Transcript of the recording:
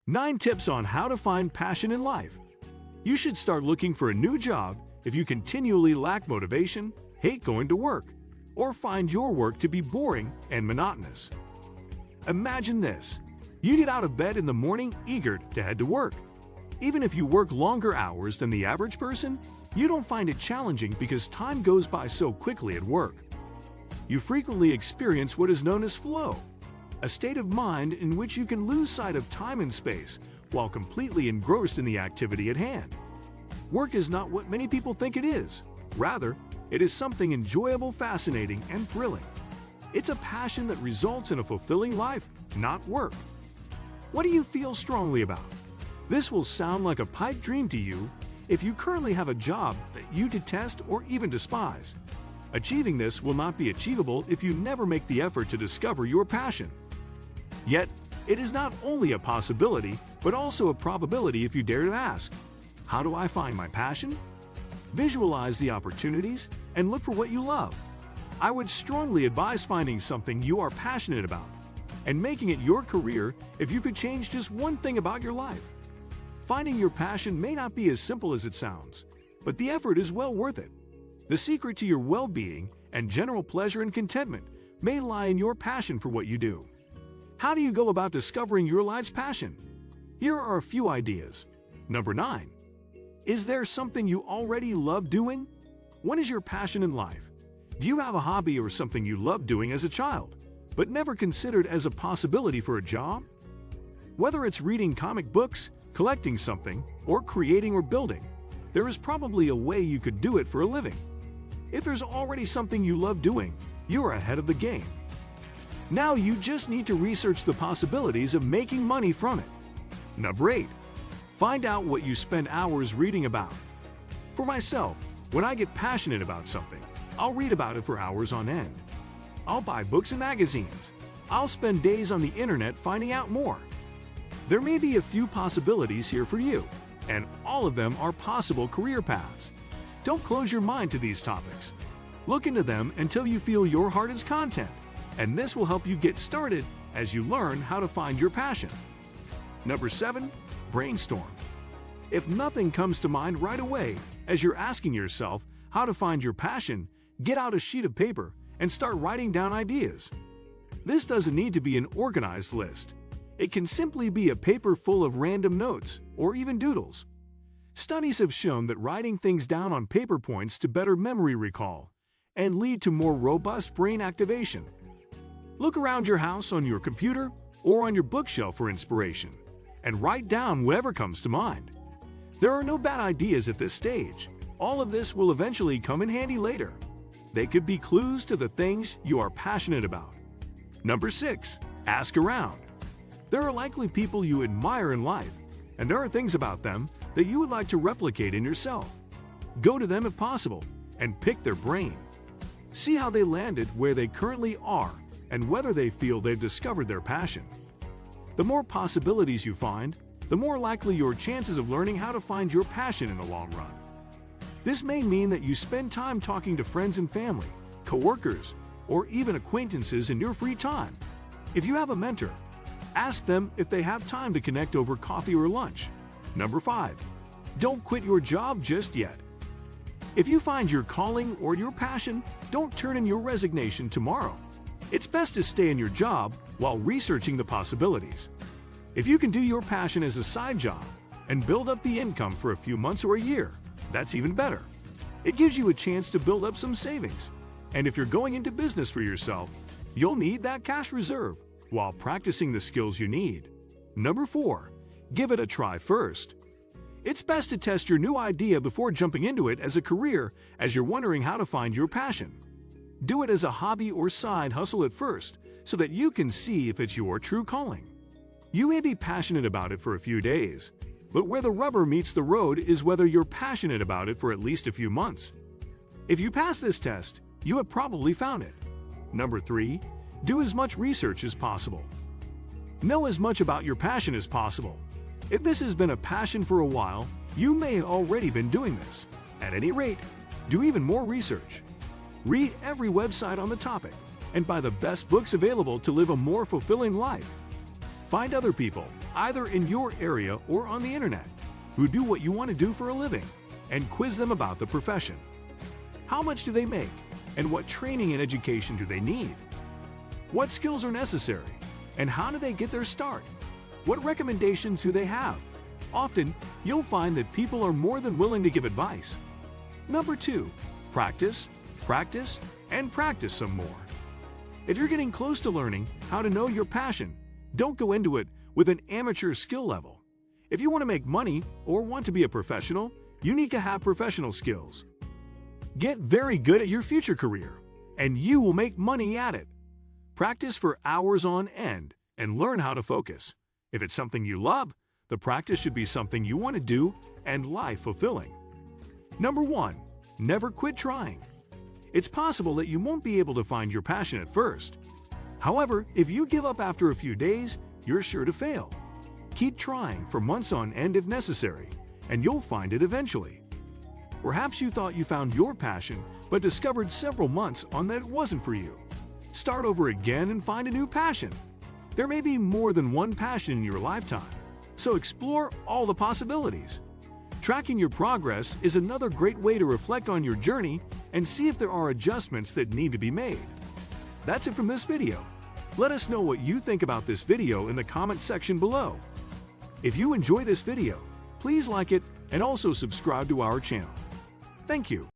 9 tips on how to find passion in life. You should start looking for a new job if you continually lack motivation, hate going to work, or find your work to be boring and monotonous. Imagine this. You get out of bed in the morning eager to head to work. Even if you work longer hours than the average person, you don't find it challenging because time goes by so quickly at work. You frequently experience what is known as flow, a state of mind in which you can lose sight of time and space while completely engrossed in the activity at hand. Work is not what many people think it is. Rather, it is something enjoyable, fascinating, and thrilling. It's a passion that results in a fulfilling life, not work. What do you feel strongly about? This will sound like a pipe dream to you if you currently have a job that you detest or even despise. Achieving this will not be achievable if you never make the effort to discover your passion. Yet, it is not only a possibility, but also a probability if you dare to ask, how do I find my passion? Visualize the opportunities and look for what you love. I would strongly advise finding something you are passionate about and making it your career if you could change just one thing about your life. Finding your passion may not be as simple as it sounds, but the effort is well worth it. The secret to your well-being and general pleasure and contentment may lie in your passion for what you do. How do you go about discovering your life's passion? Here are a few ideas. Number 9. Is there something you already love doing? What is your passion in life? Do you have a hobby or something you loved doing as a child, but never considered as a possibility for a job? Whether it's reading comic books, collecting something, or creating or building, there is probably a way you could do it for a living. If there's already something you love doing, you're ahead of the game. Now you just need to research the possibilities of making money from it. Number 8. Find out what you spend hours reading about. For myself, when I get passionate about something, I'll read about it for hours on end. I'll buy books and magazines. I'll spend days on the internet finding out more. There may be a few possibilities here for you, and all of them are possible career paths. Don't close your mind to these topics. Look into them until you feel your heart is content, and this will help you get started as you learn how to find your passion. Number 7. Brainstorm. If nothing comes to mind right away as you're asking yourself how to find your passion, get out a sheet of paper and start writing down ideas. This doesn't need to be an organized list. It can simply be a paper full of random notes or even doodles. Studies have shown that writing things down on paper points to better memory recall and lead to more robust brain activation. Look around your house on your computer or on your bookshelf for inspiration and write down whatever comes to mind. There are no bad ideas at this stage. All of this will eventually come in handy later. They could be clues to the things you are passionate about. Number 6. Ask around. There are likely people you admire in life, and there are things about them that you would like to replicate in yourself. Go to them if possible and pick their brain. See how they landed where they currently are and whether they feel they've discovered their passion. The more possibilities you find, the more likely your chances of learning how to find your passion in the long run. This may mean that you spend time talking to friends and family, coworkers, or even acquaintances in your free time. If you have a mentor, ask them if they have time to connect over coffee or lunch. Number 5. Don't quit your job just yet. If you find your calling or your passion, don't turn in your resignation tomorrow. It's best to stay in your job while researching the possibilities. If you can do your passion as a side job and build up the income for a few months or a year, that's even better. It gives you a chance to build up some savings. And if you're going into business for yourself, you'll need that cash reserve while practicing the skills you need. Number 4. Give it a try first. It's best to test your new idea before jumping into it as a career as you're wondering how to find your passion. Do it as a hobby or side hustle at first so that you can see if it's your true calling. You may be passionate about it for a few days, but where the rubber meets the road is whether you're passionate about it for at least a few months. If you pass this test, you have probably found it. Number 3. Do as much research as possible. Know as much about your passion as possible. If this has been a passion for a while, you may have already been doing this. At any rate, do even more research. Read every website on the topic and buy the best books available to live a more fulfilling life. Find other people either in your area or on the internet, who do what you want to do for a living, and quiz them about the profession. How much do they make, and what training and education do they need? What skills are necessary, and how do they get their start? What recommendations do they have? Often, you'll find that people are more than willing to give advice. Number 2, practice, practice, and practice some more. If you're getting close to learning how to know your passion, don't go into it with an amateur skill level. If you want to make money or want to be a professional, you need to have professional skills. Get very good at your future career, and you will make money at it. Practice for hours on end and learn how to focus. If it's something you love, the practice should be something you want to do and life-fulfilling. Number 1, never quit trying. It's possible that you won't be able to find your passion at first. However, if you give up after a few days, you're sure to fail. Keep trying for months on end if necessary, and you'll find it eventually. Perhaps you thought you found your passion, but discovered several months on that it wasn't for you. Start over again and find a new passion. There may be more than one passion in your lifetime, so explore all the possibilities. Tracking your progress is another great way to reflect on your journey and see if there are adjustments that need to be made. That's it from this video. Let us know what you think about this video in the comment section below. If you enjoy this video, please like it and also subscribe to our channel. Thank you.